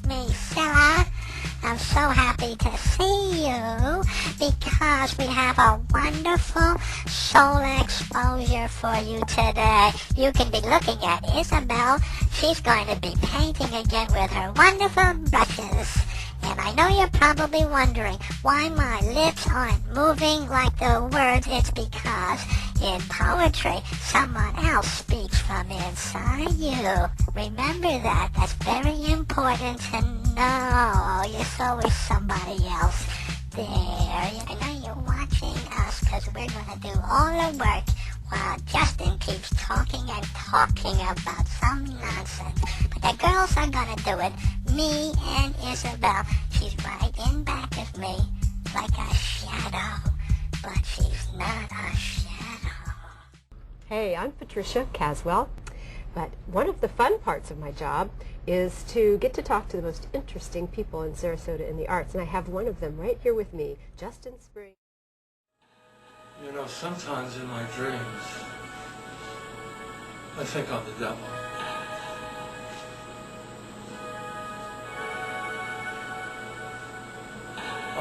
it's me, Scylla. I'm so happy to see you because we have a wonderful solar exposure for you today. You can be looking at Isabel. She's going to be painting again with her wonderful brushes. And I know you're probably wondering why my lips aren't moving like the words. It's because in poetry, someone else speaks from inside you. Remember that. That's very important to know. There's always somebody else there. I know you're watching us because we're going to do all the work while Justin keeps talking and talking about some nonsense. But the girls are going to do it. Me and Isabel. She's right in back of me like a shadow. But she's not a shadow. Hey, I'm Patricia Caswell. But one of the fun parts of my job is to get to talk to the most interesting people in Sarasota in the arts. And I have one of them right here with me, Justin Spring. You know, sometimes in my dreams, I think I'm the devil.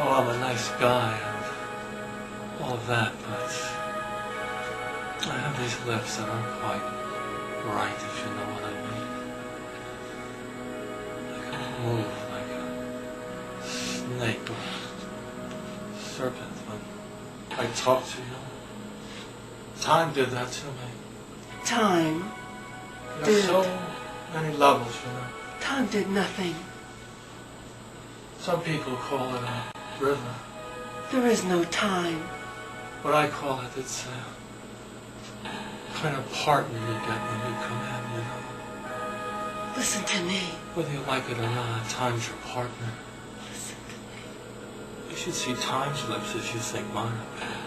Oh, I'm a nice guy and all of that, but I have these lips that aren't quite right, if you know what I mean. I can move like a snake or a serpent when I talk to you. Time did that to me. Time There's so many levels, you know. Time did nothing. Some people call it a river. There is no time. What I call it, it's a kind of partner you get when you come in, you know. Listen to me. Whether you like it or not, time's your partner. Listen to me. You should see time's lips as you think mine are bad.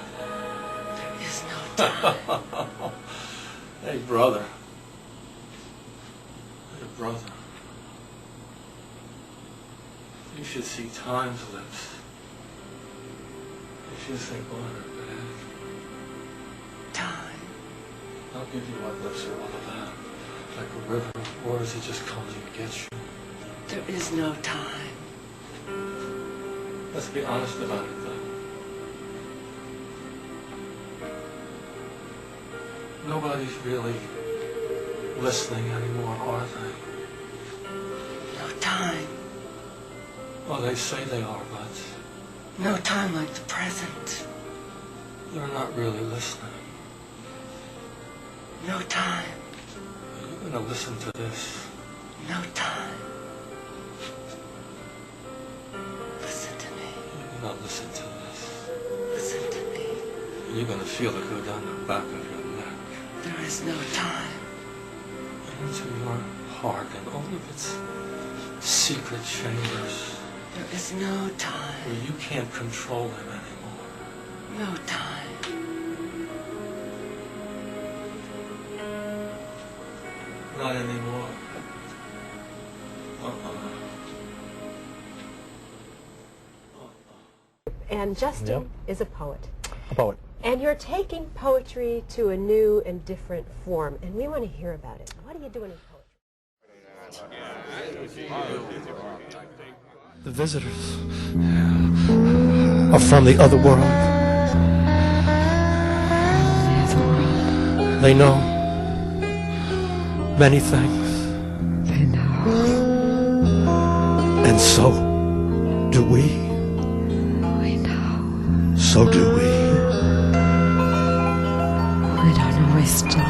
There is no time. Hey, brother. Hey, brother. You should see time's lips. If you think mine are bad. Time. I'll give you what lips are all about. Like a river, or does it just comes and gets you? There is no time. Let's be honest about it, though. Nobody's really listening anymore, are they? No time. Well, they say they are, but No time like the present. they're not really listening. No time. You're gonna listen to this. No time. Listen to me. You're gonna listen to this. Listen to me. And you're gonna feel it go down the back of your neck. There is no time. And into your heart and all of its secret chambers. There is no time. Where you can't control them anymore. No time. Not anymore. And Justin is a poet. A poet. And you're taking poetry to a new and different form, and we want to hear about it. What are you doing in poetry? The visitors are from the other world. They know many things. They know. And so do we. We know. So do we. We don't always do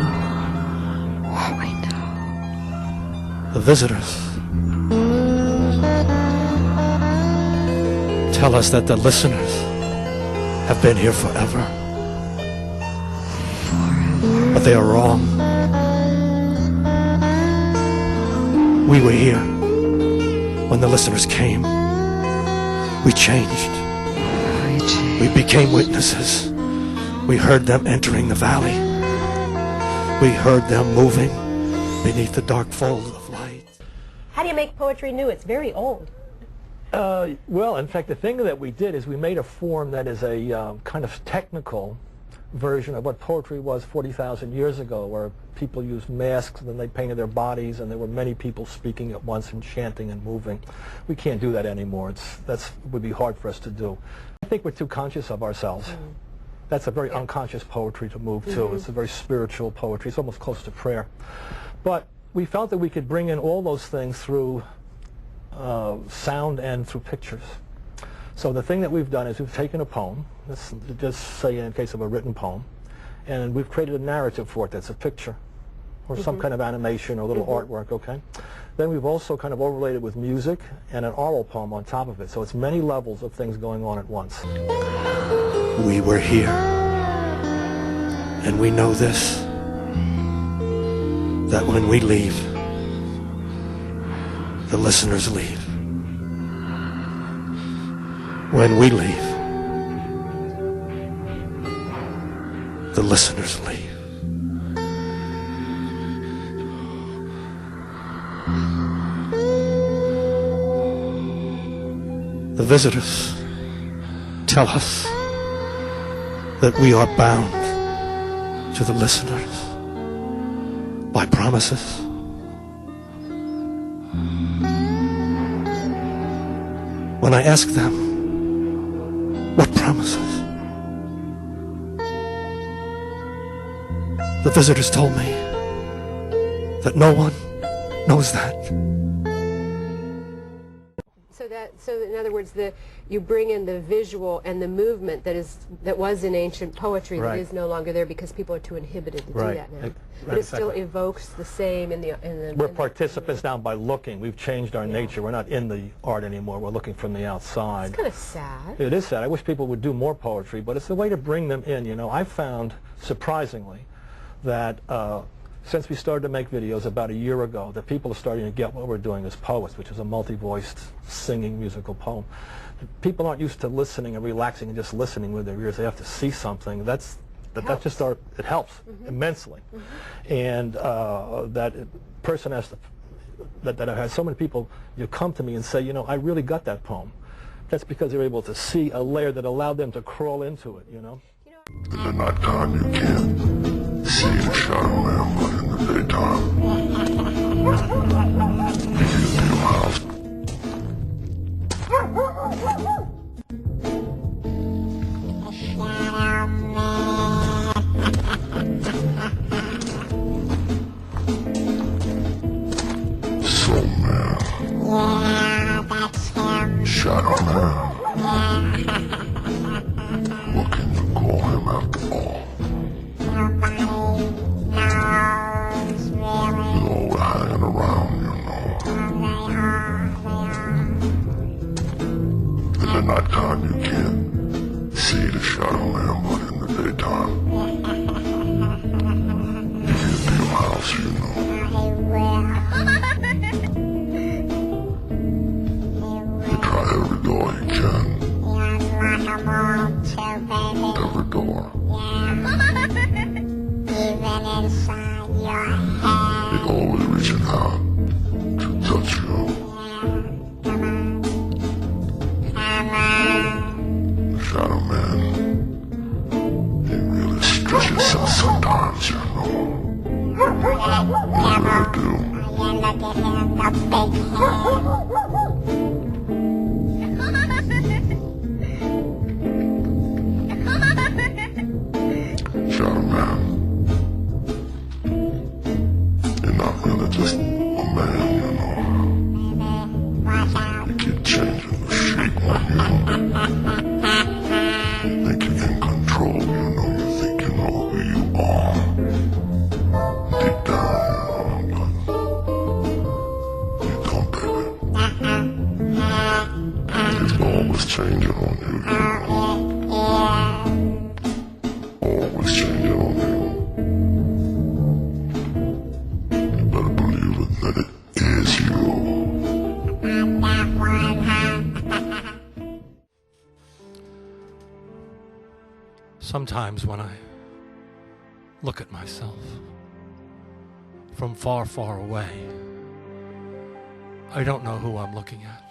what we know. The visitors tell us that the listeners have been here forever. Forever. But they are wrong. We were here when the listeners came. We changed. We change. We became witnesses. We heard them entering the valley. We heard them moving beneath the dark fold of light. How do you make poetry new? It's very old. Well, in fact, the thing that we did is we made a form that is a kind of technical version of what poetry was 40,000 years ago, where people used masks and then they painted their bodies and there were many people speaking at once and chanting and moving. We can't do that anymore. That would be hard for us to do. I think we're too conscious of ourselves. That's a very unconscious poetry to move to. It's a very spiritual poetry. It's almost close to prayer. But we felt that we could bring in all those things through sound and through pictures. So the thing that we've done is we've taken a poem, let's just say in case of a written poem, and we've created a narrative for it that's a picture or some kind of animation or little artwork, okay? Then we've also kind of overlaid it with music and an oral poem on top of it. So it's many levels of things going on at once. We were here, and we know this, that when we leave, the listeners leave. When we leave, the listeners leave. The visitors tell us that we are bound to the listeners by promises. When I ask them, what promises? The visitors told me that no one knows that. So in other words, you bring in the visual and the movement that was in ancient poetry that is no longer there because people are too inhibited to do that now. But it still evokes the same in the. We're participants now by looking. We've changed our nature. We're not in the art anymore. We're looking from the outside. It's kind of sad. It is sad. I wish people would do more poetry, but it's a way to bring them in. You know, I found surprisingly that since we started to make videos about a year ago, that people are starting to get what we're doing as poets, which is a multi-voiced singing musical poem. People aren't used to listening and relaxing and just listening with their ears. They have to see something. That's just it helps immensely. And that person has to, that I've had so many people come to me and say, you know, I really got that poem. That's because they were able to see a layer that allowed them to crawl into it, you know. Is it not time you can't see the shadow man, but in the daytime? You used to your house. Soul man. Yeah, that's him. Shadow man. What can you call him after all? Nobody knows, really. He's always hanging around, you know. They are. Is it not time you can't see the shadow man, but in the daytime? You get to your house, you know. He will. You try every door you can. Unlock 'em all too, baby. Every door. Even inside your head. He's always reaching out to touch you. Come on. Come on. The shadow man, he really stretches out sometimes, you know. What do you do? You look at him, the big head. Shadow man, you're not really just a man, you know. Watch out. You keep changing the shape on you. You think you're in control, you know. You think you know who you are. Deep down, you know, but you don't, baby. It's always changing on you, you know. Always changing on you. You better believe it that it is you. I'm that one, huh? Sometimes when I look at myself from far, far away, I don't know who I'm looking at.